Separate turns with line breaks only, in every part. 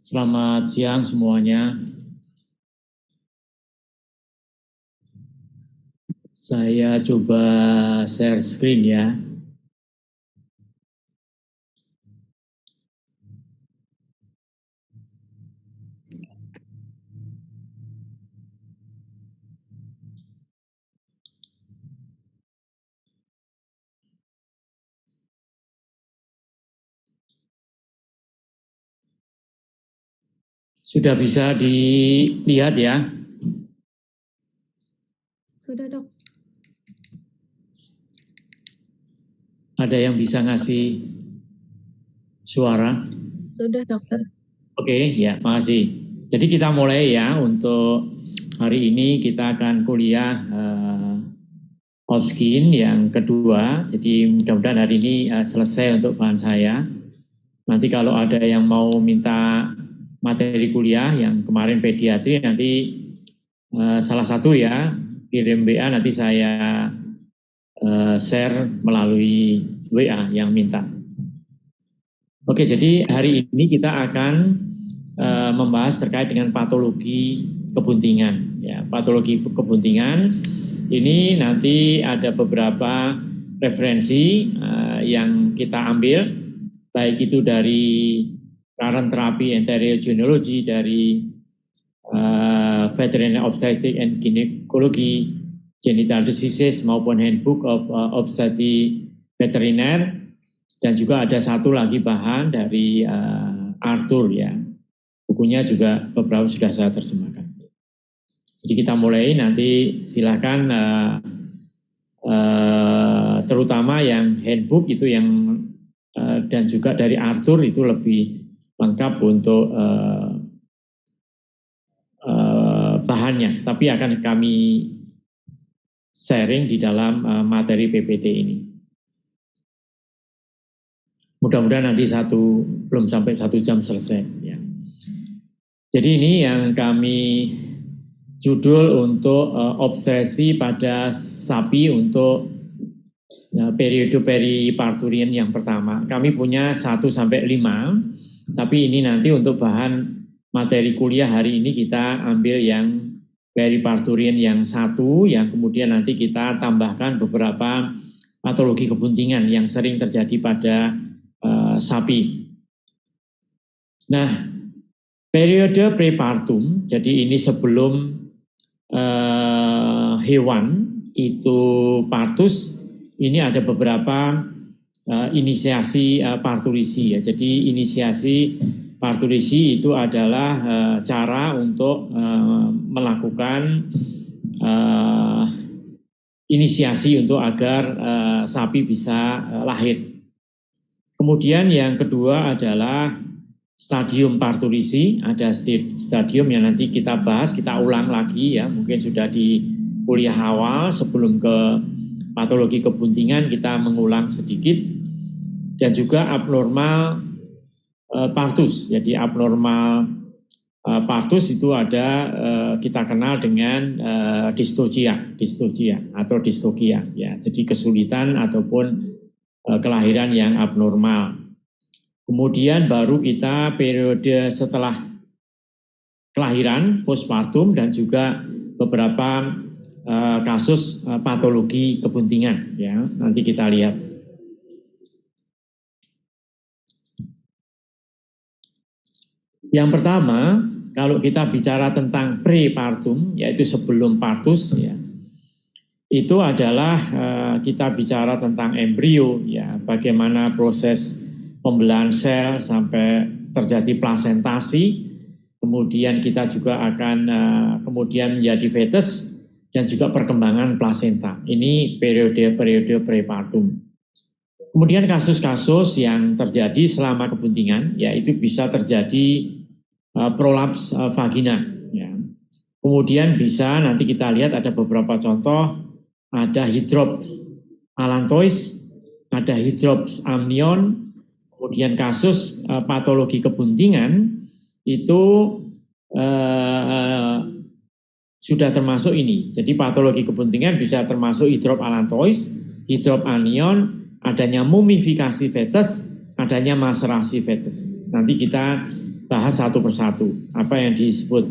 Selamat siang semuanya. Saya coba share screen ya. Sudah bisa dilihat ya?
Sudah, Dok.
Ada yang bisa ngasih suara?
Sudah, Dokter.
Oke, ya, makasih. Jadi kita mulai ya, untuk hari ini kita akan kuliah Opskin yang kedua. Jadi mudah-mudahan hari ini selesai untuk bahan saya. Nanti kalau ada yang mau minta materi kuliah yang kemarin pediatri, nanti salah satu ya, kirim WA, nanti saya share melalui WA yang minta. Oke, jadi hari ini kita akan membahas terkait dengan patologi kebuntingan. Ya, patologi kebuntingan ini nanti ada beberapa referensi yang kita ambil, baik itu dari current therapy enterogenealogy, dari veterinary obstetrics and gynecology, genital diseases maupun handbook of obstetric veteriner, dan juga ada satu lagi bahan dari Arthur ya. Bukunya juga beberapa sudah saya terjemahkan. Jadi kita mulai, nanti silakan terutama yang handbook itu yang dan juga dari Arthur itu lebih lengkap untuk bahannya, tapi akan kami sharing di dalam materi PPT ini. Mudah-mudahan nanti belum sampai 1 jam selesai. Ya. Jadi ini yang kami judul untuk obstetrisi pada sapi untuk periode periparturien yang pertama. Kami punya 1 sampai 5, tapi ini nanti untuk bahan materi kuliah hari ini kita ambil yang periparturien yang 1, yang kemudian nanti kita tambahkan beberapa patologi kebuntingan yang sering terjadi pada sapi. Nah, periode prepartum, jadi ini sebelum hewan itu partus, ini ada beberapa inisiasi partulisi ya. Jadi inisiasi partulisi itu adalah cara untuk melakukan inisiasi untuk agar sapi bisa lahir. Kemudian yang kedua adalah stadium partulisi, ada stadium yang nanti kita bahas, kita ulang lagi ya, mungkin sudah di kuliah awal sebelum ke patologi kebuntingan kita mengulang sedikit. Dan juga abnormal partus, jadi abnormal partus itu ada kita kenal dengan dystocia atau dystocia ya, jadi kesulitan ataupun kelahiran yang abnormal. Kemudian baru kita periode setelah kelahiran, postpartum, dan juga beberapa kasus patologi kebuntingan ya, nanti kita lihat. Yang pertama, kalau kita bicara tentang prepartum, yaitu sebelum partus ya, itu adalah kita bicara tentang embrio ya, bagaimana proses pembelahan sel sampai terjadi plasentasi, kemudian kita juga akan kemudian menjadi fetus dan juga perkembangan plasenta. Ini periode-periode prepartum. Kemudian kasus-kasus yang terjadi selama kebuntingan, yaitu bisa terjadi prolaps vagina. Ya. Kemudian bisa nanti kita lihat ada beberapa contoh, ada hidrops allantois, ada hidrops amnion, kemudian kasus patologi kebuntingan itu sudah termasuk ini. Jadi patologi kebuntingan bisa termasuk hidrops allantois, hidrops amnion, adanya mumifikasi fetus, adanya maserasi fetus. Nanti kita bahas satu persatu. Apa yang disebut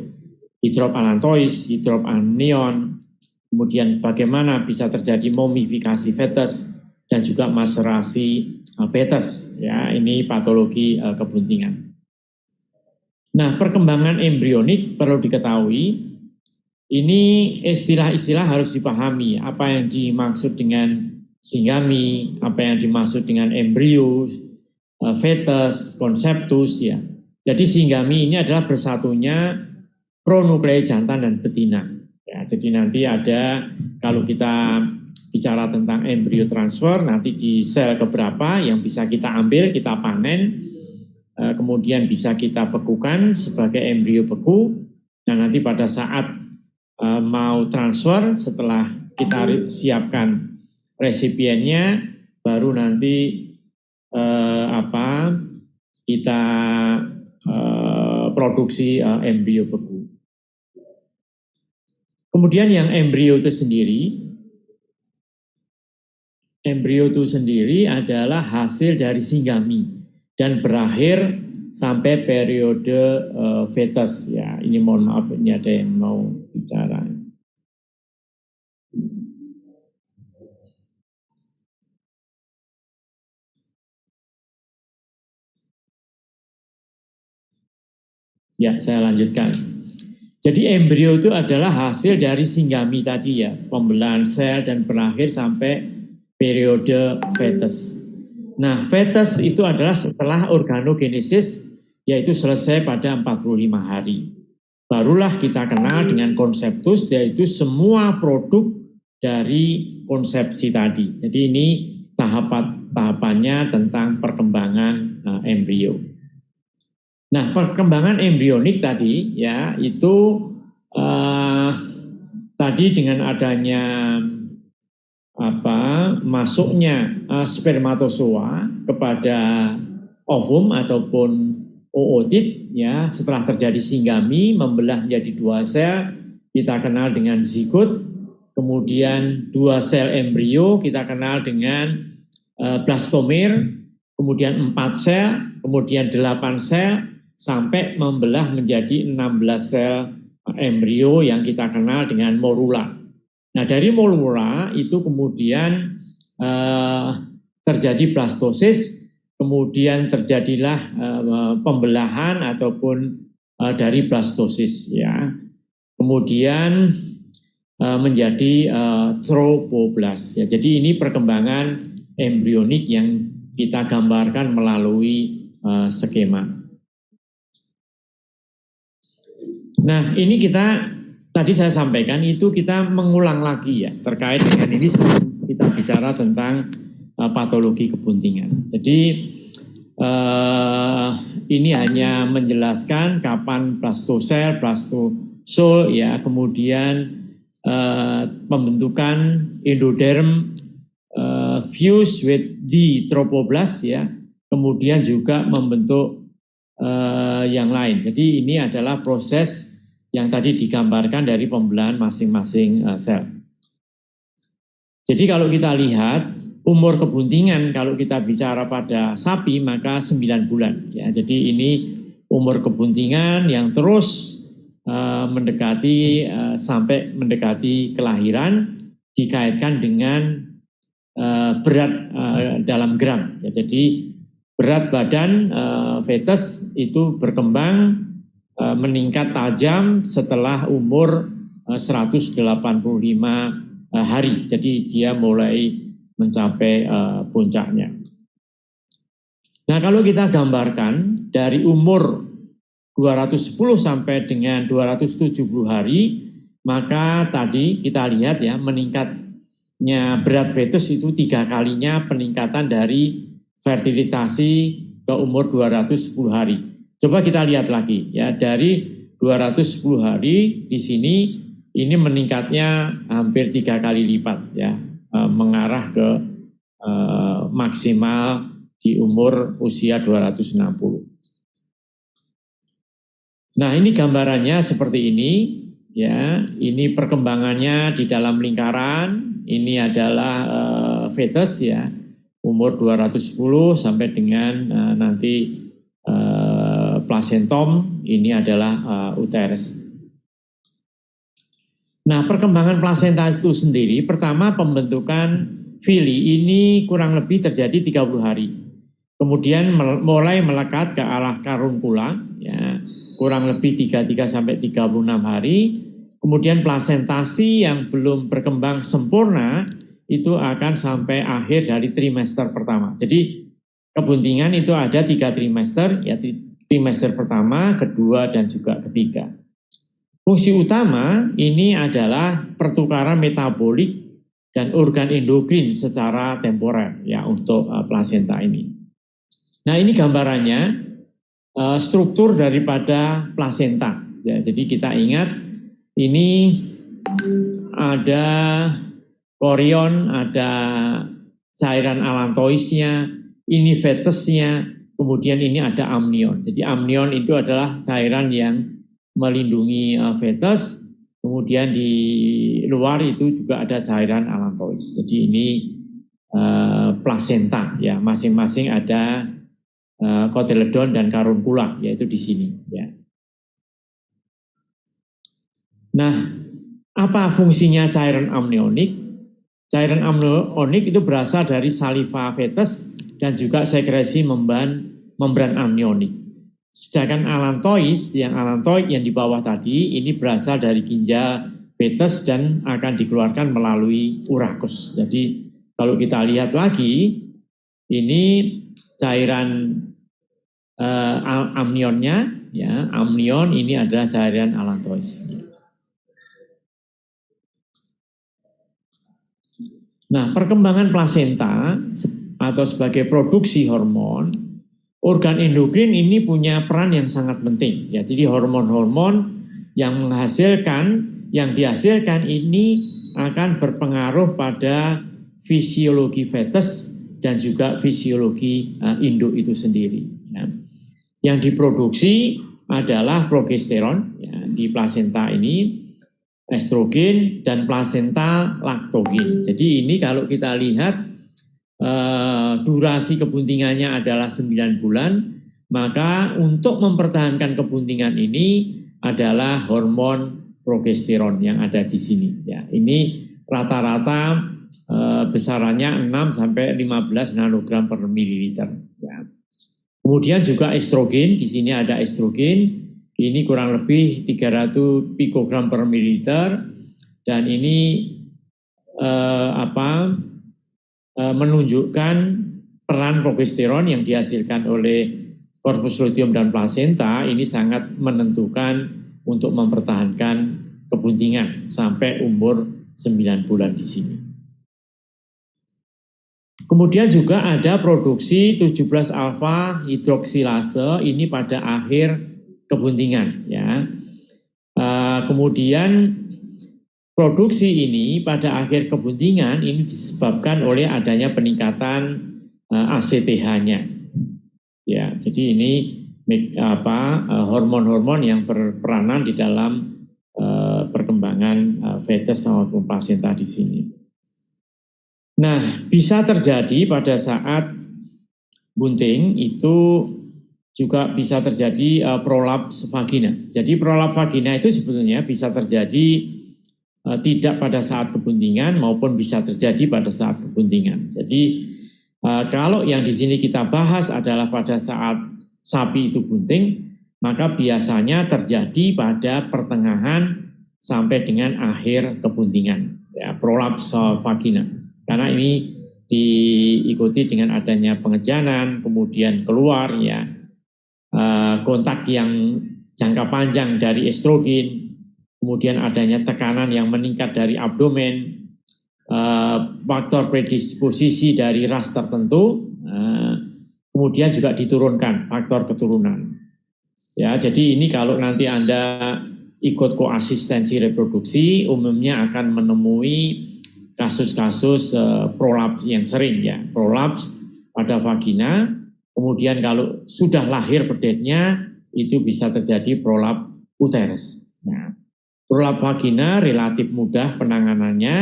hidrops allantois, hidrops amnion, kemudian bagaimana bisa terjadi mumifikasi fetus dan juga maserasi fetus. Ya, ini patologi kebuntingan. Nah, perkembangan embrionik perlu diketahui. Ini istilah-istilah harus dipahami. Apa yang dimaksud dengan singgami, apa yang dimaksud dengan embrio, fetus, konseptus ya. Jadi singgami ini adalah bersatunya pronuklei jantan dan betina. Ya, jadi nanti ada, kalau kita bicara tentang embrio transfer, nanti di sel keberapa yang bisa kita ambil, kita panen, kemudian bisa kita bekukan sebagai embrio beku. Nah, nanti pada saat mau transfer, setelah kita siapkan resipiennya, baru nanti kita produksi embrio beku. Kemudian yang embrio itu sendiri adalah hasil dari singgami dan berakhir sampai periode fetus ya. Ini mohon maaf, ini ada yang mau bicara. Ya, saya lanjutkan. Jadi embrio itu adalah hasil dari singgami tadi ya, pembelahan sel dan berakhir sampai periode fetus. Nah, fetus itu adalah setelah organogenesis, yaitu selesai pada 45 hari. Barulah kita kenal dengan konseptus, yaitu semua produk dari konsepsi tadi. Jadi ini tahapannya tentang perkembangan embrio. Nah, perkembangan embrionik tadi ya itu tadi dengan adanya masuknya spermatozoa kepada ovum ataupun ootit, ya, setelah terjadi singgami membelah menjadi 2 sel, kita kenal dengan zigot. Kemudian 2 sel embrio kita kenal dengan blastomer, kemudian 4 sel, kemudian 8 sel, sampai membelah menjadi 16 sel embrio yang kita kenal dengan morula. Nah, dari morula itu kemudian terjadi blastosis, kemudian terjadilah pembelahan ataupun dari blastosis, ya. Kemudian menjadi tropoblast, ya. Jadi ini perkembangan embrionik yang kita gambarkan melalui skema. Nah, ini tadi saya sampaikan itu kita mengulang lagi, ya, terkait dengan ini kita bicara tentang patologi kebuntingan. Jadi ini hanya menjelaskan kapan blastosel, blastosol, ya, kemudian pembentukan endoderm fuse with the tropoblast, ya, kemudian juga membentuk yang lain. Jadi ini adalah proses yang tadi digambarkan dari pembelahan masing-masing sel. Jadi kalau kita lihat umur kebuntingan, kalau kita bicara pada sapi maka 9 bulan, ya. Jadi ini umur kebuntingan yang terus mendekati sampai mendekati kelahiran, dikaitkan dengan berat dalam gram, ya. Jadi berat badan fetus itu berkembang meningkat tajam setelah umur 185 hari. Jadi dia mulai mencapai puncaknya. Nah, kalau kita gambarkan dari umur 210 sampai dengan 270 hari, maka tadi kita lihat, ya, meningkatnya berat fetus itu 3 kalinya peningkatan dari fertilitasi ke umur 210 hari. Coba kita lihat lagi, ya, dari 210 hari di sini ini meningkatnya hampir 3 kali lipat, ya, mengarah ke maksimal di umur usia 260. Nah, ini gambarannya seperti ini, ya. Ini perkembangannya di dalam lingkaran. Ini adalah fetus, ya, umur 210 sampai dengan nanti plasentom, ini adalah uterus. Nah, perkembangan plasenta itu sendiri, pertama pembentukan vili ini kurang lebih terjadi 30 hari. Kemudian mulai melekat ke arah karunkula, ya, kurang lebih 33 sampai 36 hari. Kemudian plasentasi yang belum berkembang sempurna itu akan sampai akhir dari trimester pertama. Jadi kebuntingan itu ada 3 trimester, ya, trimester pertama, kedua, dan juga ketiga. Fungsi utama ini adalah pertukaran metabolik dan organ endokrin secara temporer, ya, untuk plasenta ini. Nah, ini gambarannya struktur daripada plasenta, ya. Jadi kita ingat ini ada korion, ada cairan allantoisnya, ini fetusnya, kemudian ini ada amnion. Jadi amnion itu adalah cairan yang melindungi fetus, kemudian di luar itu juga ada cairan allantois. Jadi ini plasenta, ya, masing-masing ada kotyledon dan karunkula, yaitu di sini, ya. Nah, apa fungsinya cairan amnionik? Cairan amnionik itu berasal dari saliva fetus dan juga sekresi membran amnionik. Sedangkan allantois yang di bawah tadi ini berasal dari ginjal fetus dan akan dikeluarkan melalui urakus. Jadi kalau kita lihat lagi, ini cairan amnionnya, ya, amnion ini adalah cairan allantois. Nah, perkembangan plasenta atau sebagai produksi hormon, organ endokrin ini punya peran yang sangat penting, ya. Jadi hormon-hormon yang dihasilkan ini akan berpengaruh pada fisiologi fetus dan juga fisiologi induk itu sendiri, ya. Yang diproduksi adalah progesteron ya, di plasenta ini, estrogen dan plasenta laktogen. Jadi ini kalau kita lihat durasi kebuntingannya adalah 9 bulan, maka untuk mempertahankan kebuntingan ini adalah hormon progesteron yang ada di sini. Ya, ini rata-rata besarannya 6 sampai 15 nanogram per mililiter. Ya. Kemudian juga estrogen, di sini ada estrogen, ini kurang lebih 300 pikogram per mililiter, dan ini menunjukkan peran progesteron yang dihasilkan oleh corpus luteum dan plasenta ini sangat menentukan untuk mempertahankan kebuntingan sampai umur 9 bulan di sini. Kemudian juga ada produksi 17 alfa hidroksilase ini pada akhir kebuntingan ya. Kemudian produksi ini pada akhir kebuntingan ini disebabkan oleh adanya peningkatan ACTH-nya. Ya, jadi ini hormon-hormon yang berperanan di dalam perkembangan fetus maupun plasenta di sini. Nah, bisa terjadi pada saat bunting itu juga bisa terjadi prolaps vagina. Jadi prolaps vagina itu sebetulnya bisa terjadi tidak pada saat kebuntingan maupun bisa terjadi pada saat kebuntingan. Jadi kalau yang di sini kita bahas adalah pada saat sapi itu bunting, maka biasanya terjadi pada pertengahan sampai dengan akhir kebuntingan, ya, prolaps vagina. Karena ini diikuti dengan adanya pengejanan, kemudian keluar ya kontak yang jangka panjang dari estrogen, kemudian adanya tekanan yang meningkat dari abdomen, faktor predisposisi dari ras tertentu, kemudian juga diturunkan faktor keturunan. Ya, jadi ini kalau nanti Anda ikut koasistensi reproduksi, umumnya akan menemui kasus-kasus prolaps yang sering ya, prolaps pada vagina. Kemudian kalau sudah lahir bedetnya itu bisa terjadi prolaps uterus. Nah, prolaps vagina relatif mudah penanganannya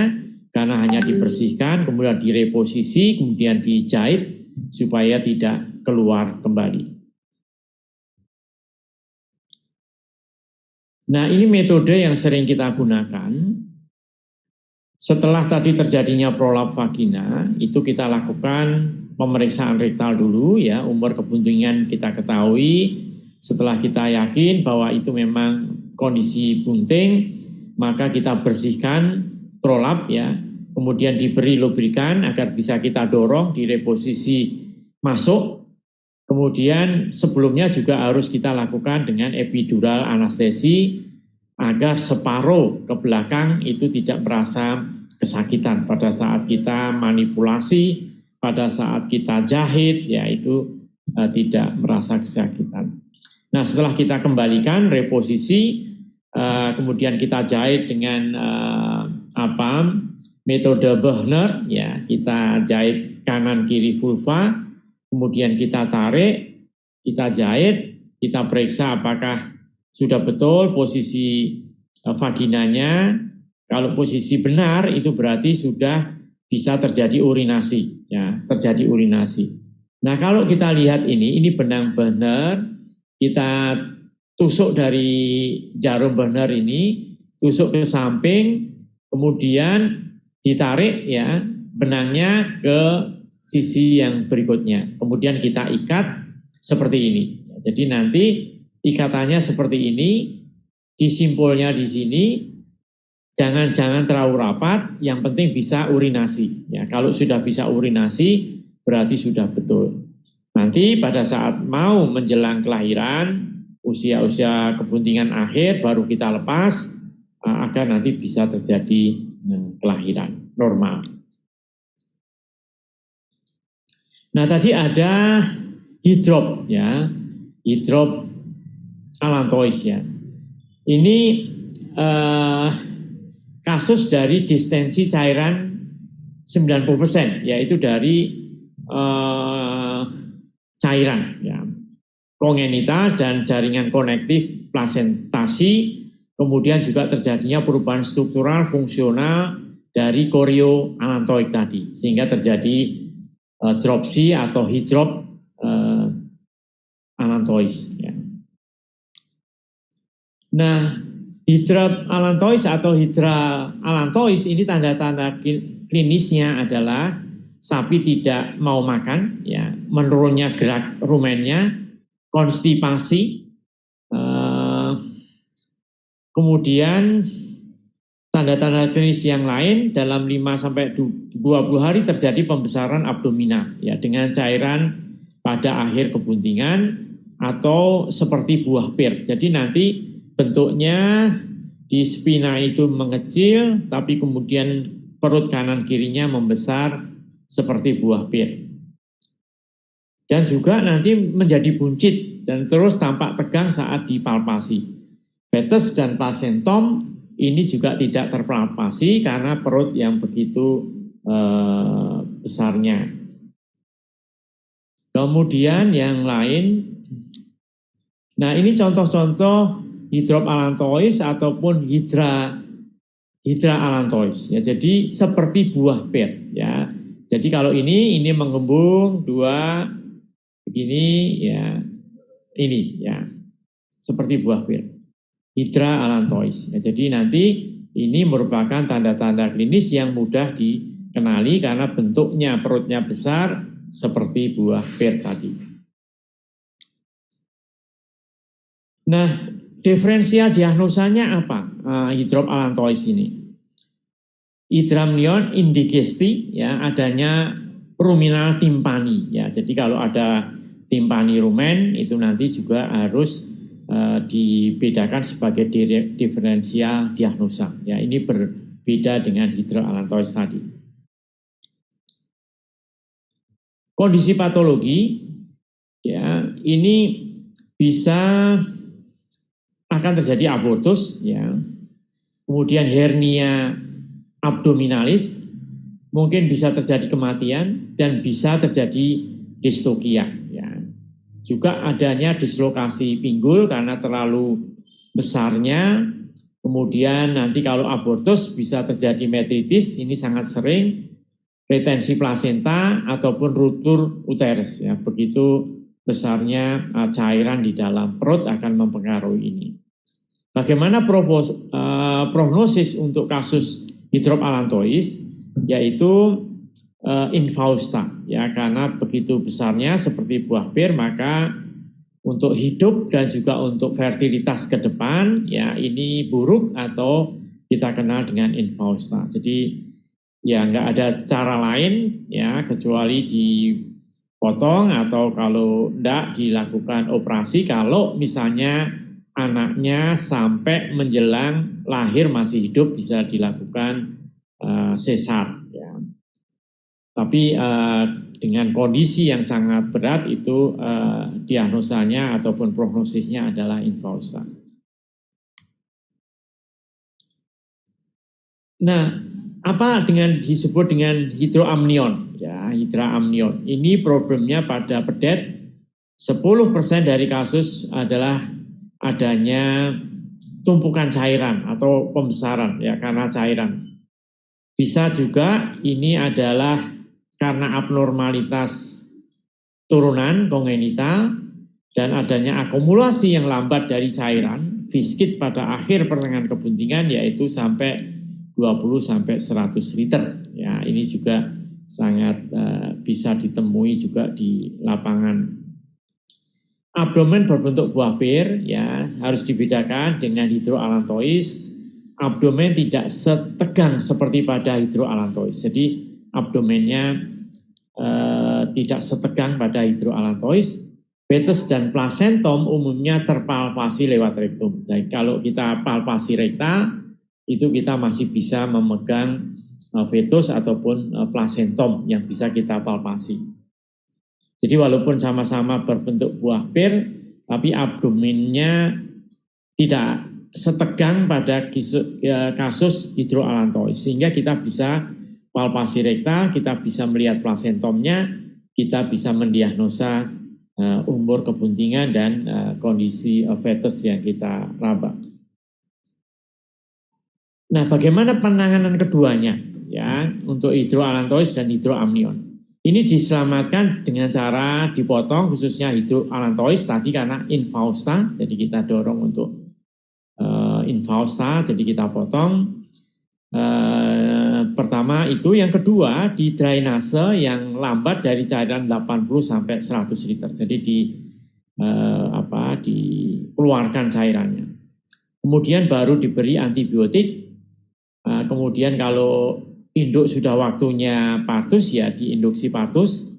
karena hanya dibersihkan, kemudian direposisi, kemudian dijahit supaya tidak keluar kembali. Nah, ini metode yang sering kita gunakan. Setelah tadi terjadinya prolaps vagina, itu kita lakukan pemeriksaan rektal dulu ya, umur kebuntingan kita ketahui. Setelah kita yakin bahwa itu memang kondisi bunting, maka kita bersihkan prolaps ya, kemudian diberi lubrikan agar bisa kita dorong, direposisi masuk. Kemudian sebelumnya juga harus kita lakukan dengan epidural anestesi agar separuh ke belakang itu tidak merasa kesakitan pada saat kita manipulasi, pada saat kita jahit, ya itu tidak merasa kesakitan. Nah, setelah kita kembalikan reposisi, kemudian kita jahit dengan metode Boehner, ya kita jahit kanan kiri vulva, kemudian kita tarik, kita jahit, kita periksa apakah sudah betul posisi vaginanya. Kalau posisi benar itu berarti sudah bisa terjadi urinasi, ya, terjadi urinasi. Nah, kalau kita lihat ini benang Boehner, kita tusuk dari jarum Boehner ini, tusuk ke samping, kemudian ditarik ya benangnya ke sisi yang berikutnya. Kemudian kita ikat seperti ini. Jadi nanti ikatannya seperti ini, disimpulnya di sini. Jangan terlalu rapat, yang penting bisa urinasi. Ya, kalau sudah bisa urinasi, berarti sudah betul. Nanti pada saat mau menjelang kelahiran, usia-usia kebuntingan akhir, baru kita lepas, agar nanti bisa terjadi kelahiran normal. Nah, tadi ada hidrop, ya, hidrop allantois ya. Ini kasus dari distensi cairan 90%, yaitu dari cairan. Ya. kongenita dan jaringan konektif plasentasi, kemudian juga terjadinya perubahan struktural fungsional dari chorioallantoid tadi, sehingga terjadi dropsy atau hydrop allantois. Ya. Nah, hydrop allantois atau hydra allantois ini tanda-tanda klinisnya adalah sapi tidak mau makan, ya, menurunnya gerak rumennya, konstipasi, kemudian tanda-tanda klinis yang lain dalam 5-20 hari terjadi pembesaran abdominal, ya, dengan cairan pada akhir kebuntingan atau seperti buah pir. Jadi nanti bentuknya di spina itu mengecil, tapi kemudian perut kanan kirinya membesar seperti buah pir. Dan juga nanti menjadi buncit dan terus tampak tegang saat dipalpasi. Fetus dan plasentom ini juga tidak terpalpasi karena perut yang begitu besarnya. Kemudian yang lain, nah ini contoh-contoh hydrop allantois ataupun hydra allantois. Ya, jadi seperti buah pir. Ya, jadi kalau ini menggembung dua begini, ya ini ya seperti buah pir. Hydra allantois. Ya, jadi nanti ini merupakan tanda-tanda klinis yang mudah dikenali karena bentuknya perutnya besar seperti buah pir tadi. Nah, diferensial diagnosanya apa? Hydrop allantois ini. Hydramnion indigesti, ya, adanya ruminal timpani, ya. Jadi kalau ada timpani rumen itu nanti juga harus dibedakan sebagai diferensial diagnosa. Ya, ini berbeda dengan hydrop allantois tadi. Kondisi patologi, ya, ini bisa akan terjadi abortus, ya, kemudian hernia abdominalis, mungkin bisa terjadi kematian dan bisa terjadi distokia. Ya. Juga adanya dislokasi pinggul karena terlalu besarnya, kemudian nanti kalau abortus bisa terjadi metritis, ini sangat sering, retensi plasenta ataupun ruptur uterus. Ya. Begitu besarnya cairan di dalam perut akan mempengaruhi ini. Bagaimana prognosis untuk kasus hydrop allantois, yaitu infausta, ya, karena begitu besarnya seperti buah pir, maka untuk hidup dan juga untuk fertilitas ke depan, ya, ini buruk atau kita kenal dengan infausta. Jadi ya nggak ada cara lain, ya, kecuali dipotong atau kalau enggak dilakukan operasi kalau misalnya anaknya sampai menjelang lahir masih hidup bisa dilakukan sesar. Ya. Tapi dengan kondisi yang sangat berat itu diagnosanya ataupun prognosisnya adalah infausta. Nah, apa disebut dengan hidroamnion? Ya, hidroamnion. Ini problemnya pada pedet 10% dari kasus adalah adanya tumpukan cairan atau pembesaran, ya, karena cairan. Bisa juga ini adalah karena abnormalitas turunan kongenital dan adanya akumulasi yang lambat dari cairan viskit pada akhir pertengahan kebuntingan, yaitu sampai 20-100 liter. Ya, ini juga sangat bisa ditemui juga di lapangan. Abdomen berbentuk buah pir, ya, harus dibedakan dengan hydrop allantois. Abdomen tidak setegang seperti pada hydrop allantois. Jadi abdomennya tidak setegang pada hydrop allantois. Fetus dan plasentom umumnya terpalpasi lewat rektum. Jadi kalau kita palpasi rektal, itu kita masih bisa memegang fetus ataupun plasentom yang bisa kita palpasi. Jadi walaupun sama-sama berbentuk buah pir, tapi abdomennya tidak setegang pada kasus hydrop allantois. Sehingga kita bisa palpasi rektal, kita bisa melihat plasentomnya, kita bisa mendiagnosa umur kebuntingan dan kondisi fetus yang kita raba. Nah, bagaimana penanganan keduanya ya untuk hidroalantois dan hidroamnion? Ini diselamatkan dengan cara dipotong, khususnya hidroalantois tadi karena infausta, jadi kita dorong untuk infausta, jadi kita potong. Pertama itu, yang kedua di drainase yang lambat dari cairan 80 sampai 100 liter. Jadi dikeluarkan cairannya. Kemudian baru diberi antibiotik. Kemudian kalau induk sudah waktunya partus ya diinduksi partus.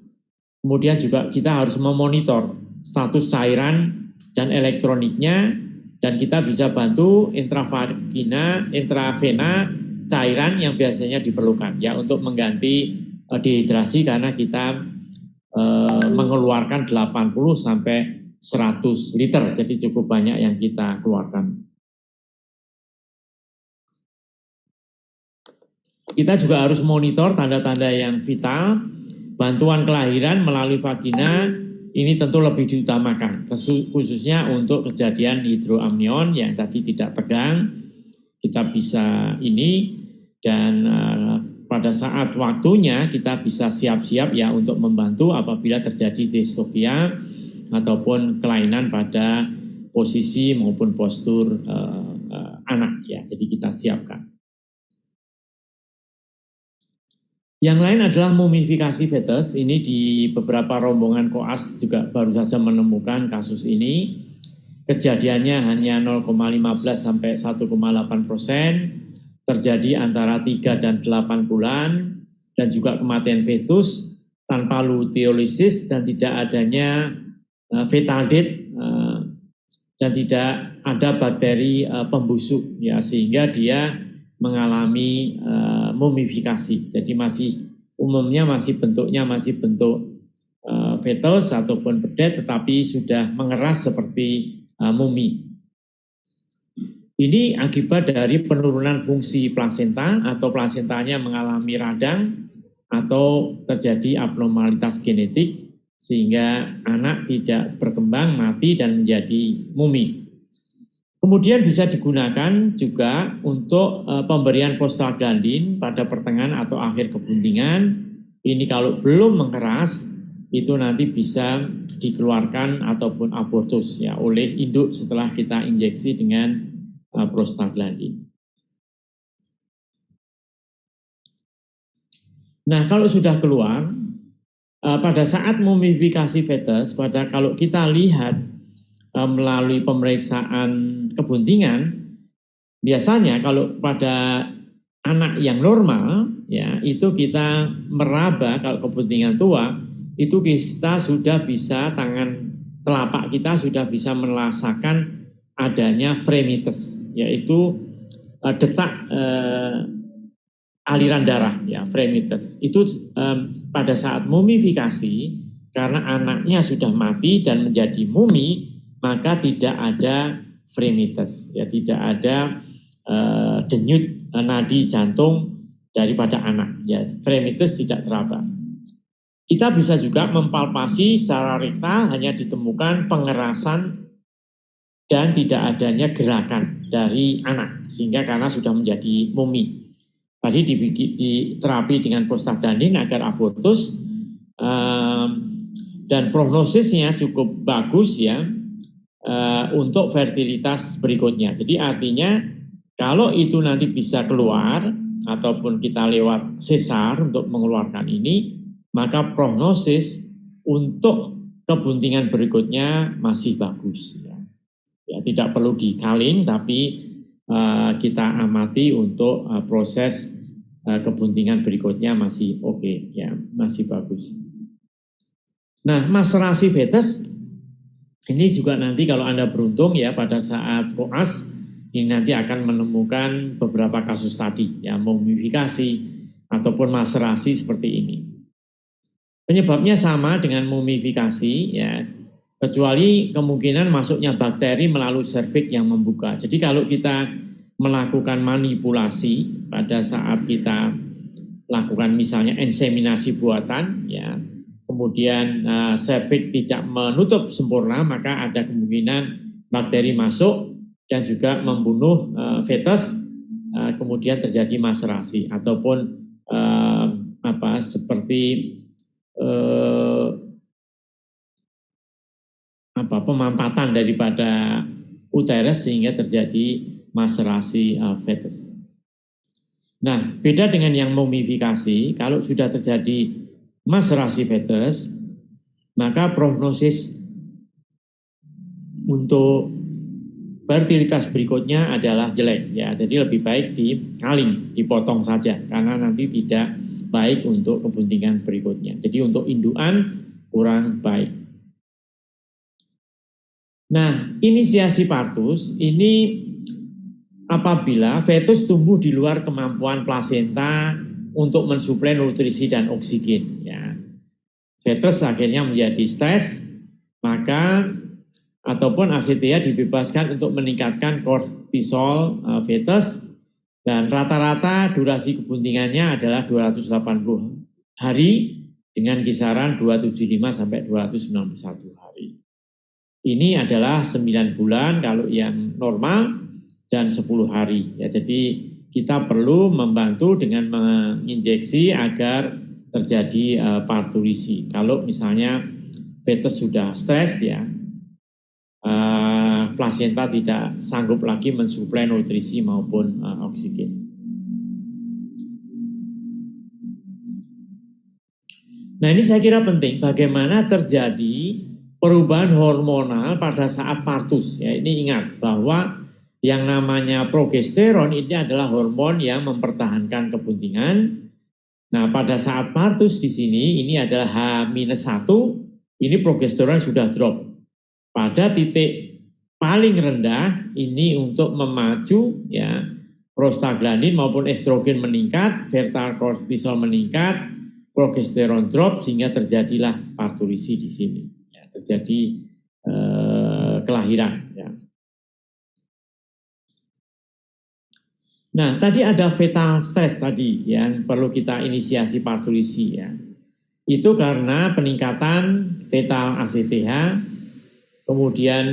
Kemudian juga kita harus memonitor status cairan dan elektroniknya, dan kita bisa bantu intravena cairan yang biasanya diperlukan ya untuk mengganti dehidrasi karena kita mengeluarkan 80 sampai 100 liter, jadi cukup banyak yang kita keluarkan. Kita juga harus monitor tanda-tanda yang vital. Bantuan kelahiran melalui vagina ini tentu lebih diutamakan, khususnya untuk kejadian hidroamnion yang tadi tidak tegang. Kita bisa ini, dan pada saat waktunya kita bisa siap-siap ya untuk membantu apabila terjadi distokia ataupun kelainan pada posisi maupun postur anak ya. Jadi kita siapkan. Yang lain adalah mumifikasi fetus. Ini di beberapa rombongan koas juga baru saja menemukan kasus ini. Kejadiannya hanya 0,15 sampai 1,8%, terjadi antara 3 dan 8 bulan, dan juga kematian fetus tanpa luteolisis dan tidak adanya fetal death dan tidak ada bakteri pembusuk ya, sehingga dia mengalami mumifikasi. Jadi umumnya bentuknya masih bentuk fetus ataupun bedet, tetapi sudah mengeras seperti mumi. Ini akibat dari penurunan fungsi plasenta atau plasentanya mengalami radang atau terjadi abnormalitas genetik sehingga anak tidak berkembang, mati dan menjadi mumi. Kemudian bisa digunakan juga untuk pemberian prostaglandin pada pertengahan atau akhir kebuntingan. Ini kalau belum mengeras, itu nanti bisa dikeluarkan ataupun abortus ya oleh induk setelah kita injeksi dengan prostaglandin. Nah, kalau sudah keluar, pada saat mumifikasi fetus, kalau kita lihat melalui pemeriksaan kebuntingan, biasanya kalau pada anak yang normal ya itu kita meraba, kalau kebuntingan tua itu kita sudah bisa, tangan telapak kita sudah bisa merasakan adanya fremitus, yaitu detak aliran darah ya, fremitus. Itu pada saat mumifikasi, karena anaknya sudah mati dan menjadi mumi, maka tidak ada fremitus, ya tidak ada denyut nadi jantung daripada anak. Ya, fremitus tidak teraba. Kita bisa juga mempalpasi secara rektal, hanya ditemukan pengerasan dan tidak adanya gerakan dari anak, sehingga karena sudah menjadi mumi. Tadi diterapi dengan prostaglandin agar abortus, dan prognosisnya cukup bagus ya untuk fertilitas berikutnya. Jadi artinya kalau itu nanti bisa keluar ataupun kita lewat sesar untuk mengeluarkan ini, maka prognosis untuk kebuntingan berikutnya masih bagus. Ya, tidak perlu dikaling, tapi kita amati untuk proses kebuntingan berikutnya masih oke, ya, masih bagus. Nah, maserasi fetus ini juga nanti kalau Anda beruntung ya pada saat koas ini nanti akan menemukan beberapa kasus tadi ya, mumifikasi ataupun maserasi seperti ini. Penyebabnya sama dengan mumifikasi ya, kecuali kemungkinan masuknya bakteri melalui serviks yang membuka. Jadi kalau kita melakukan manipulasi pada saat kita lakukan misalnya inseminasi buatan ya, kemudian serviks tidak menutup sempurna, maka ada kemungkinan bakteri masuk dan juga membunuh fetus, kemudian terjadi maserasi ataupun seperti pemampatan daripada uterus sehingga terjadi maserasi fetus. Nah, beda dengan yang mumifikasi, kalau sudah terjadi maserasi fetus, maka prognosis untuk fertilitas berikutnya adalah jelek, ya. Jadi lebih baik dikaling, dipotong saja, karena nanti tidak baik untuk kebuntingan berikutnya. Jadi untuk indukan kurang baik. Nah, inisiasi partus ini apabila fetus tumbuh di luar kemampuan plasenta untuk mensuplai nutrisi dan oksigen, ya. Fetus akhirnya menjadi stres, maka ataupun ACTH dibebaskan untuk meningkatkan kortisol fetus, dan rata-rata durasi kebuntingannya adalah 280 hari dengan kisaran 275 sampai 291 hari. Ini adalah 9 bulan kalau yang normal dan 10 hari. Ya, jadi kita perlu membantu dengan menginjeksi agar terjadi partulisi. Kalau misalnya fetus sudah stres, ya, plasenta tidak sanggup lagi mensuplai nutrisi maupun oksigen. Nah, ini saya kira penting bagaimana terjadi perubahan hormonal pada saat partus. Ya, ini ingat bahwa yang namanya progesteron ini adalah hormon yang mempertahankan kebuntingan. Nah, pada saat partus di sini ini adalah H-1, ini progesteron sudah drop. Pada titik paling rendah ini untuk memacu, ya, prostaglandin maupun estrogen meningkat, fetal kortisol meningkat, progesteron drop sehingga terjadilah partulisi di sini. Ya, terjadi kelahiran. Ya. Nah, tadi ada fetal stress tadi yang perlu kita inisiasi partulisi, ya. Itu karena peningkatan fetal ACTH, kemudian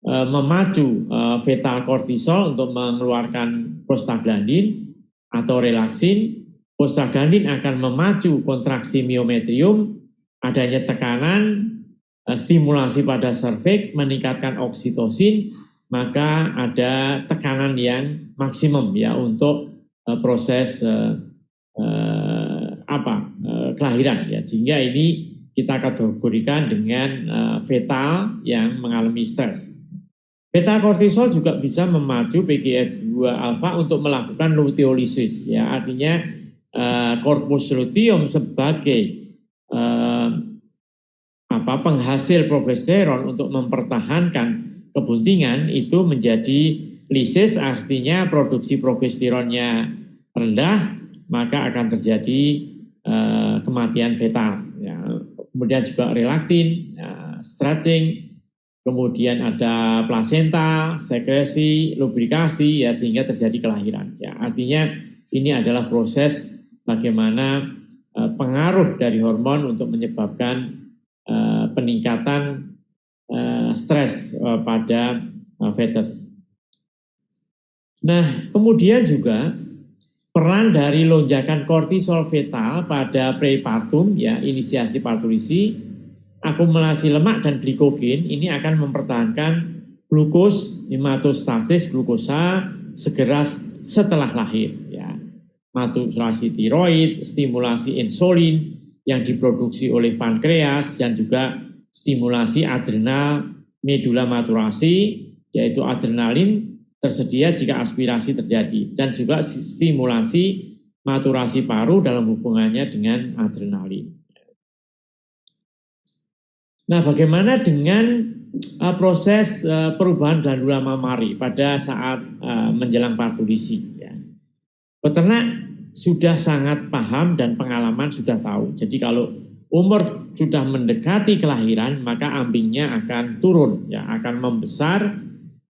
memacu fetal kortisol untuk mengeluarkan prostaglandin atau relaksin. Prostaglandin akan memacu kontraksi miometrium, adanya tekanan, stimulasi pada serviks, meningkatkan oksitosin, maka ada tekanan yang maksimum, ya, untuk proses kelahiran, ya. Sehingga ini kita kategorikan dengan fetal yang mengalami stres. Fetal kortisol juga bisa memacu PGF2 alfa untuk melakukan luteolisis, ya, artinya korpus luteum sebagai penghasil progesteron untuk mempertahankan kebuntingan itu menjadi lisis, artinya produksi progesteronnya rendah, maka akan terjadi kematian fetal. Ya. Kemudian juga relaktin, stretching, kemudian ada plasenta, sekresi, lubrikasi, ya, sehingga terjadi kelahiran. Ya, artinya ini adalah proses bagaimana pengaruh dari hormon untuk menyebabkan peningkatan stres pada fetus. Nah, kemudian juga peran dari lonjakan kortisol fetal pada prepartum, ya, inisiasi partulisi, akumulasi lemak dan glikogen ini akan mempertahankan glukos, hematostasis glukosa segera setelah lahir, ya. Maturasi tiroid, stimulasi insulin yang diproduksi oleh pankreas, dan juga stimulasi adrenal medula maturasi, yaitu adrenalin tersedia jika aspirasi terjadi, dan juga stimulasi maturasi paru dalam hubungannya dengan adrenalin. Nah, bagaimana dengan proses perubahan glandula mamari pada saat menjelang partulisi, ya. Peternak sudah sangat paham dan pengalaman sudah tahu. Jadi kalau umur sudah mendekati kelahiran, maka ambingnya akan turun, ya, akan membesar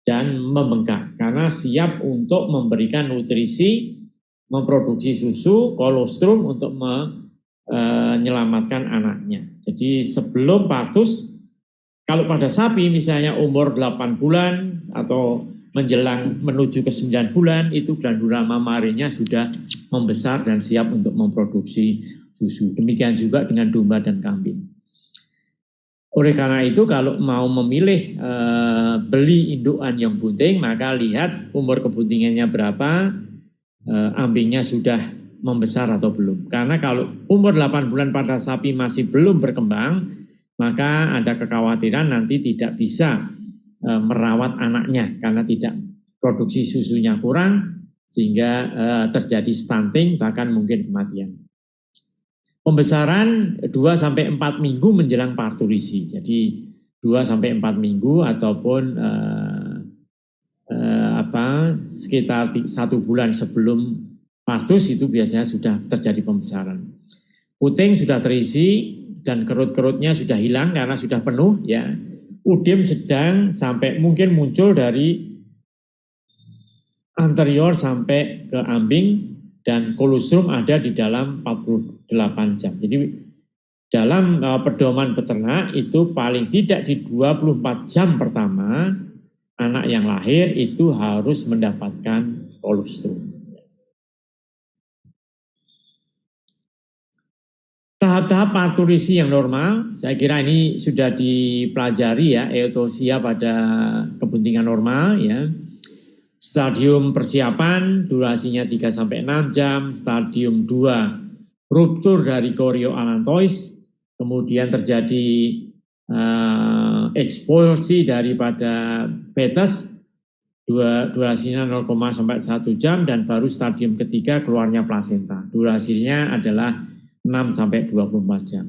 dan membengkak karena siap untuk memberikan nutrisi, memproduksi susu, kolostrum untuk menyelamatkan anaknya. Jadi sebelum partus, kalau pada sapi misalnya umur 8 bulan atau menjelang menuju ke 9 bulan, itu glandula mamarinya sudah membesar dan siap untuk memproduksi susu. Demikian juga dengan domba dan kambing. Oleh karena itu kalau mau memilih beli indukan yang bunting, maka lihat umur kebuntingannya berapa, ambingnya sudah membesar atau belum. Karena kalau umur 8 bulan pada sapi masih belum berkembang, maka ada kekhawatiran nanti tidak bisa merawat anaknya karena tidak produksi susunya kurang sehingga terjadi stunting bahkan mungkin kematian. Pembesaran 2-4 minggu menjelang partulisi. Jadi 2-4 minggu ataupun sekitar 1 bulan sebelum partus itu biasanya sudah terjadi pembesaran. Puting sudah terisi dan kerut-kerutnya sudah hilang karena sudah penuh ya. Udim sedang sampai mungkin muncul dari anterior sampai ke ambing dan kolostrum ada di dalam 48 jam. Jadi dalam pedoman peternak itu paling tidak di 24 jam pertama anak yang lahir itu harus mendapatkan kolostrum. Tahap-tahap partulisi yang normal, saya kira ini sudah dipelajari ya, eutosia pada kebuntingan normal ya. Stadium persiapan durasinya 3-6 jam, stadium 2 ruptur dari chorioallantois, kemudian terjadi ekspulsi daripada fetus, durasinya 0,1 jam dan baru stadium ketiga keluarnya plasenta. Durasinya adalah 6-24 jam.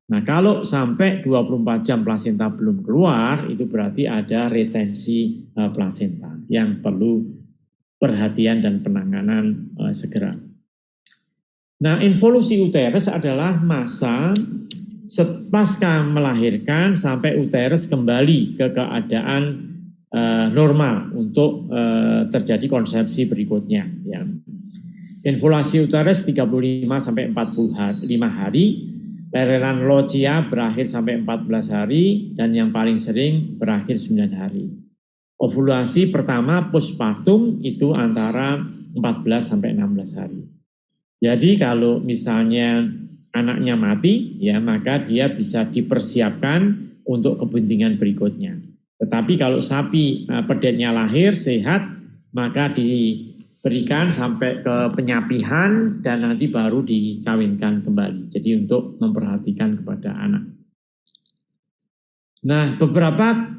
Nah kalau sampai 24 jam plasenta belum keluar, itu berarti ada retensi plasenta yang perlu perhatian dan penanganan segera. Nah involusi uterus adalah masa pasca melahirkan sampai uterus kembali ke keadaan normal untuk terjadi konsepsi berikutnya. Ya. Involusi uterus 35-45 hari, lahiran logia berakhir sampai 14 hari, dan yang paling sering berakhir 9 hari. Ovulasi pertama postpartum itu antara 14-16 hari. Jadi kalau misalnya anaknya mati, ya maka dia bisa dipersiapkan untuk kebuntingan berikutnya. Tetapi kalau sapi pedetnya lahir sehat, maka diberikan sampai ke penyapihan dan nanti baru dikawinkan kembali. Jadi untuk memperhatikan kepada anak. Nah, beberapa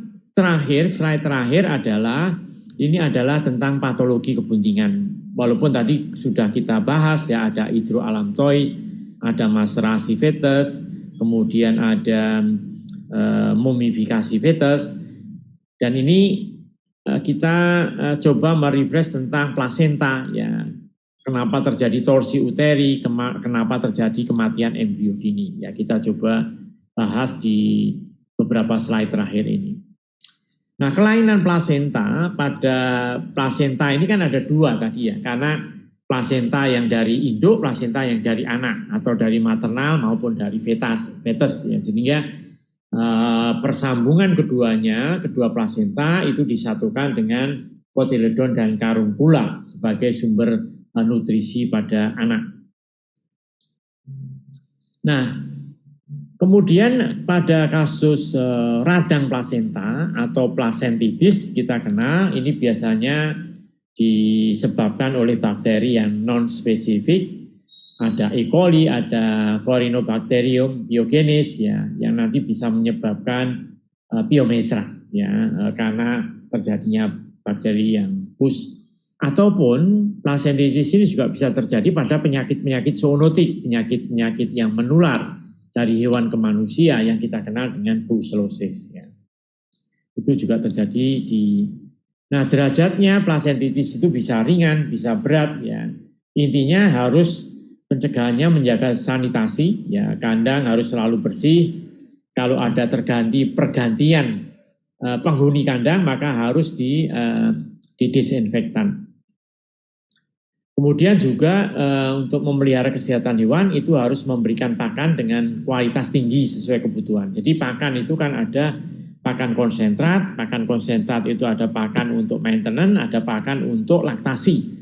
slide terakhir adalah ini adalah tentang patologi kebuntingan. Walaupun tadi sudah kita bahas ya, ada hidroallantois, ada macerasi fetus, kemudian ada mumifikasi fetus, dan ini kita coba merefresh tentang plasenta ya. Kenapa terjadi torsi uteri, kenapa terjadi kematian embrio dini. Ya kita coba bahas di beberapa slide terakhir ini. Nah, kelainan plasenta pada plasenta ini kan ada 2 tadi ya. Karena plasenta yang dari induk, plasenta yang dari anak atau dari maternal maupun dari fetus ya. Sehingga persambungan kedua plasenta itu disatukan dengan kotiledon dan karunkula sebagai sumber nutrisi pada anak. Nah, kemudian pada kasus radang plasenta atau plasentitis kita kenal ini biasanya disebabkan oleh bakteri yang non-spesifik. Ada E. coli, ada Corynebacterium pyogenes ya, yang nanti bisa menyebabkan pyometra ya, karena terjadinya bakteri yang push. Ataupun plasentitis ini juga bisa terjadi pada penyakit-penyakit zoonotik, penyakit-penyakit yang menular dari hewan ke manusia yang kita kenal dengan brucellosis ya. Itu juga terjadi Nah, derajatnya plasentitis itu bisa ringan, bisa berat ya. Intinya harus pencegahannya menjaga sanitasi, ya kandang harus selalu bersih. Kalau ada pergantian penghuni kandang maka harus didesinfektan. Kemudian juga untuk memelihara kesehatan hewan itu harus memberikan pakan dengan kualitas tinggi sesuai kebutuhan. Jadi pakan itu kan ada pakan konsentrat itu ada pakan untuk maintenance, ada pakan untuk laktasi.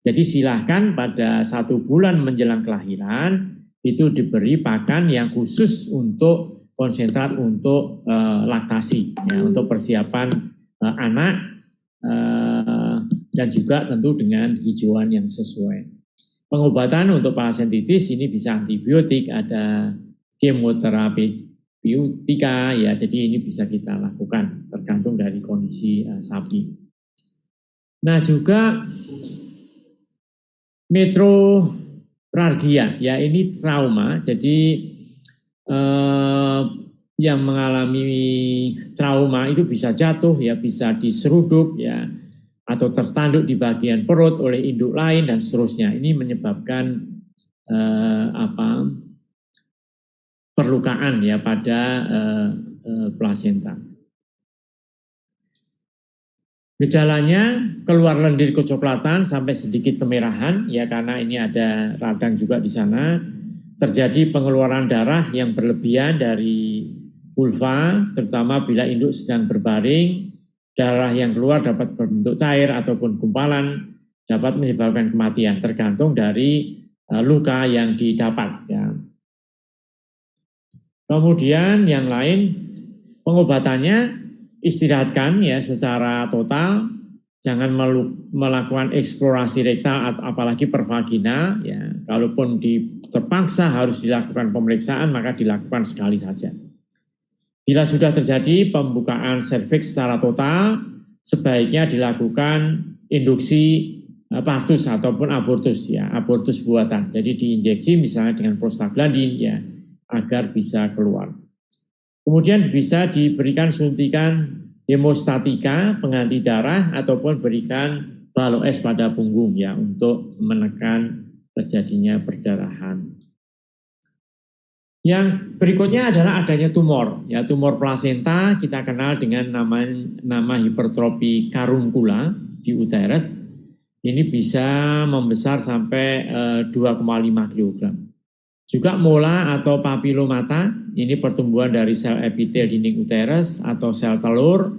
Jadi silahkan pada 1 bulan menjelang kelahiran itu diberi pakan yang khusus untuk konsentrat untuk laktasi, ya, untuk persiapan anak dan juga tentu dengan hijauan yang sesuai. Pengobatan untuk pasensitis ini bisa antibiotik, ada kemoterapi biotika, ya, jadi ini bisa kita lakukan tergantung dari kondisi sapi. Nah juga metrorargia, ya ini trauma, jadi yang mengalami trauma itu bisa jatuh, ya bisa diseruduk, ya atau tertanduk di bagian perut oleh induk lain dan seterusnya. Ini menyebabkan perlukaan ya pada plasenta. Gejalanya keluar lendir kecoklatan sampai sedikit kemerahan, ya karena ini ada radang juga di sana. Terjadi pengeluaran darah yang berlebihan dari vulva, terutama bila induk sedang berbaring. Darah yang keluar dapat berbentuk cair ataupun gumpalan, dapat menyebabkan kematian, tergantung dari luka yang didapat. Ya. Kemudian yang lain, pengobatannya istirahatkan ya secara total, jangan melakukan eksplorasi rektal atau apalagi pervagina. Ya. Kalaupun terpaksa harus dilakukan pemeriksaan, maka dilakukan sekali saja. Bila sudah terjadi pembukaan serviks secara total, sebaiknya dilakukan induksi partus ataupun abortus, ya, abortus buatan. Jadi diinjeksi misalnya dengan prostaglandin, ya, agar bisa keluar. Kemudian bisa diberikan suntikan hemostatika, pengganti darah, ataupun berikan baloes pada punggung, ya, untuk menekan terjadinya perdarahan. Yang berikutnya adalah adanya tumor, ya tumor plasenta kita kenal dengan nama hipertrofi karunkula di uterus. Ini bisa membesar sampai 2,5 kg. Juga mola atau papilomata, ini pertumbuhan dari sel epitel dinding uterus atau sel telur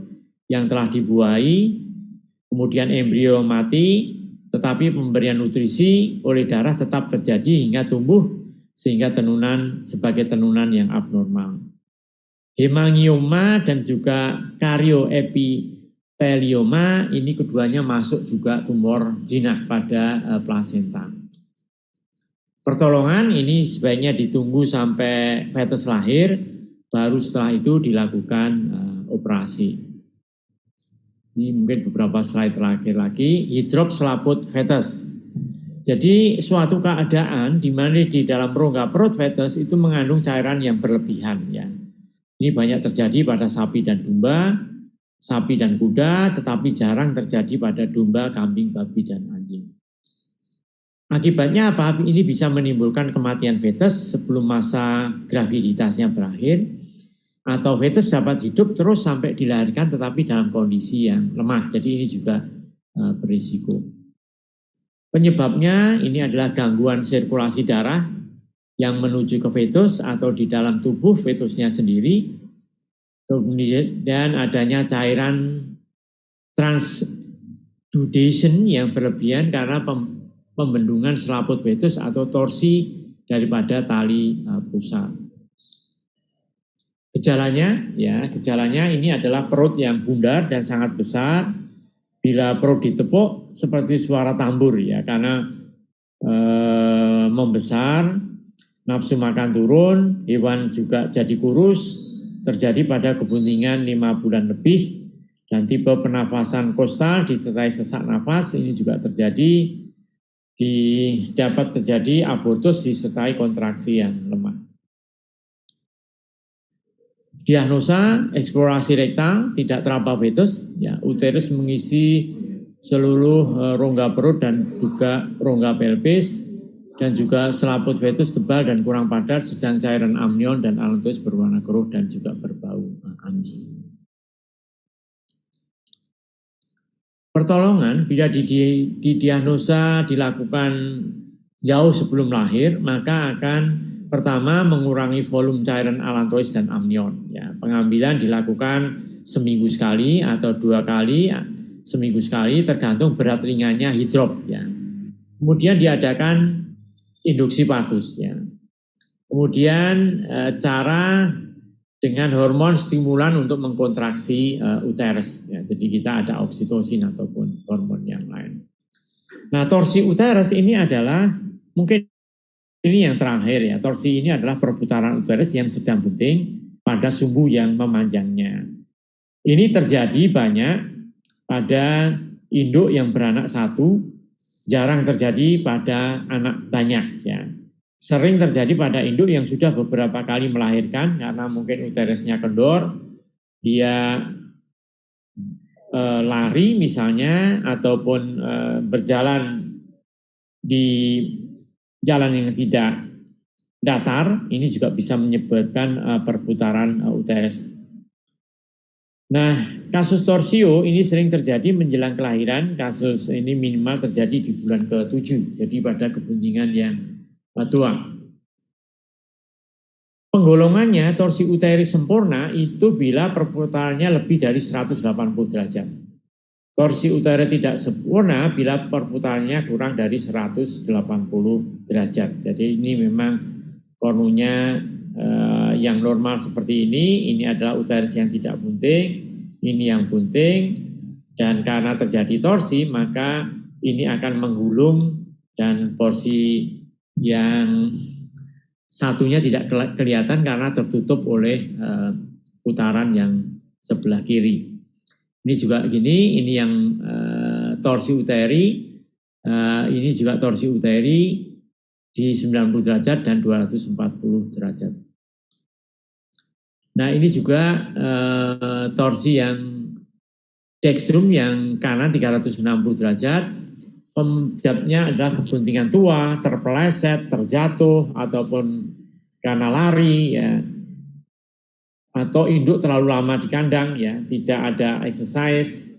yang telah dibuahi, kemudian embrio mati, tetapi pemberian nutrisi oleh darah tetap terjadi hingga tumbuh sehingga tenunan sebagai tenunan yang abnormal. Hemangioma dan juga karyoepitelioma ini keduanya masuk juga tumor jinak pada plasenta. Pertolongan ini sebaiknya ditunggu sampai fetus lahir, baru setelah itu dilakukan operasi. Ini mungkin beberapa slide terakhir lagi, hidrop selaput fetus. Jadi suatu keadaan di mana di dalam rongga perut fetus itu mengandung cairan yang berlebihan, ya. Ini banyak terjadi pada sapi dan domba, sapi dan kuda, tetapi jarang terjadi pada domba, kambing, babi, dan anjing. Akibatnya apa? Ini bisa menimbulkan kematian fetus sebelum masa graviditasnya berakhir, atau fetus dapat hidup terus sampai dilahirkan tetapi dalam kondisi yang lemah. Jadi ini juga berisiko. Penyebabnya ini adalah gangguan sirkulasi darah yang menuju ke fetus atau di dalam tubuh fetusnya sendiri, dan adanya cairan transdudation yang berlebihan karena pembendungan selaput fetus atau torsi daripada tali pusat. Gejalanya ini adalah perut yang bundar dan sangat besar. Bila perut ditepuk seperti suara tambur, ya, karena membesar, nafsu makan turun, hewan juga jadi kurus, terjadi pada kebuntingan 5 bulan lebih, dan tipe pernafasan kostal disertai sesak nafas ini juga terjadi, dapat terjadi abortus disertai kontraksi yang lemah. Diagnosa eksplorasi rektal, tidak terapa fetus, ya, uterus mengisi seluruh rongga perut dan juga rongga pelvis, dan juga selaput fetus tebal dan kurang padat, sedang cairan amnion dan aluntus berwarna keruh dan juga berbau amis. pertolongan bila didiagnosa dilakukan jauh sebelum lahir, maka akan pertama mengurangi volume cairan allantois dan amnion. Ya, pengambilan dilakukan seminggu sekali atau 2 kali seminggu sekali tergantung berat ringannya hidrop. Ya. Kemudian diadakan induksi partus. Ya. Kemudian cara dengan hormon stimulan untuk mengkontraksi uterus. Ya, jadi kita ada oksitosin ataupun hormon yang lain. Nah, torsi uterus ini adalah mungkin ini yang terakhir ya. Torsi ini adalah perputaran uterus yang sedang bunting pada sumbu yang memanjangnya. Ini terjadi banyak pada induk yang beranak satu, jarang terjadi pada anak banyak ya. Sering terjadi pada induk yang sudah beberapa kali melahirkan karena mungkin uterusnya kendor, dia lari misalnya ataupun berjalan di jalan yang tidak datar, ini juga bisa menyebabkan perputaran uterus. Nah, kasus torsio ini sering terjadi menjelang kelahiran. Kasus ini minimal terjadi di bulan ke-7, jadi pada kebuntingan yang tua. Penggolongannya torsi uteris sempurna itu bila perputarannya lebih dari 180 derajat. Torsi uteris tidak sempurna bila perputarannya kurang dari 180 derajat. Jadi ini memang kornunya yang normal seperti ini adalah uterus yang tidak bunting, ini yang bunting, dan karena terjadi torsi maka ini akan menggulung dan porsi yang satunya tidak kelihatan karena tertutup oleh putaran yang sebelah kiri. Ini juga gini, ini yang torsi uteri, ini juga torsi uteri di 90 derajat dan 240 derajat. Nah ini juga torsi yang dextrum yang kanan 360 derajat, penyebabnya adalah kebuntingan tua, terpeleset, terjatuh, ataupun karena lari, ya, atau induk terlalu lama di kandang, ya, tidak ada exercise,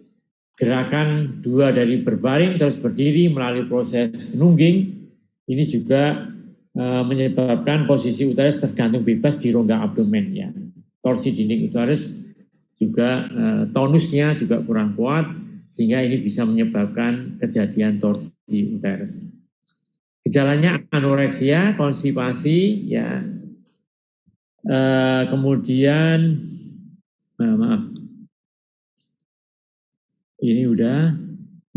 gerakan dua dari berbaring terus berdiri melalui proses nungging, ini juga menyebabkan posisi uterus tergantung bebas di rongga abdomen, ya. Torsi dinding uterus juga tonusnya juga kurang kuat, sehingga ini bisa menyebabkan kejadian torsi uterus. Gejalanya anoreksia, konstipasi, ya, kemudian maaf, ini udah.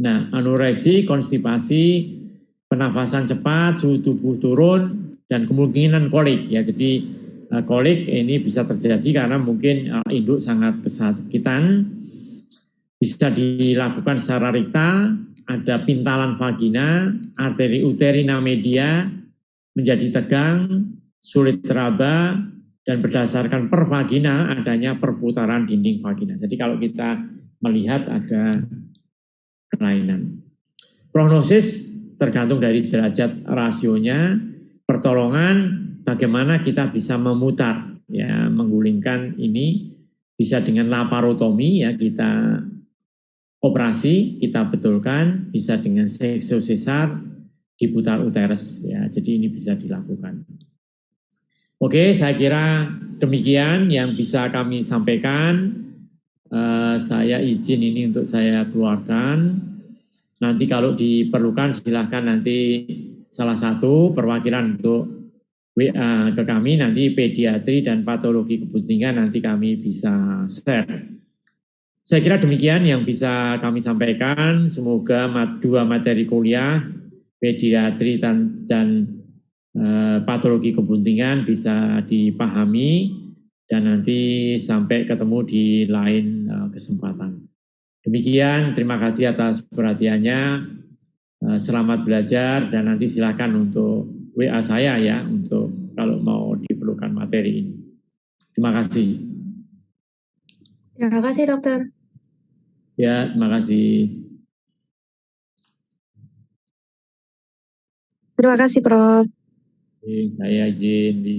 Nah, anoreksi, konstipasi, pernafasan cepat, suhu tubuh turun, dan kemungkinan kolik. Ya, jadi kolik ini bisa terjadi karena mungkin induk sangat kesakitan. Bisa dilakukan secara rektal, ada pintalan vagina, arteri uterina media menjadi tegang, sulit teraba, dan berdasarkan per vagina adanya perputaran dinding vagina. Jadi kalau kita melihat ada kelainan. Prognosis tergantung dari derajat rasionya, pertolongan bagaimana kita bisa memutar, ya, menggulingkan ini bisa dengan laparotomi, ya, kita operasi, kita betulkan, bisa dengan sekso sesar, diputar uterus, ya, jadi ini bisa dilakukan. Oke, saya kira demikian yang bisa kami sampaikan. Saya izin ini untuk saya keluarkan. Nanti kalau diperlukan silahkan nanti salah satu perwakilan untuk WA ke kami, nanti pediatri dan patologi kebuntingan nanti kami bisa share. Saya kira demikian yang bisa kami sampaikan. Semoga dua materi kuliah, pediatri dan patologi kebuntingan bisa dipahami dan nanti sampai ketemu di lain kesempatan. Demikian, terima kasih atas perhatiannya. Selamat belajar dan nanti silakan untuk WA saya, ya, untuk kalau mau diperlukan materi ini. Terima kasih.
Terima kasih, dokter.
Ya, terima kasih.
Terima kasih, Prof.
Saya izin di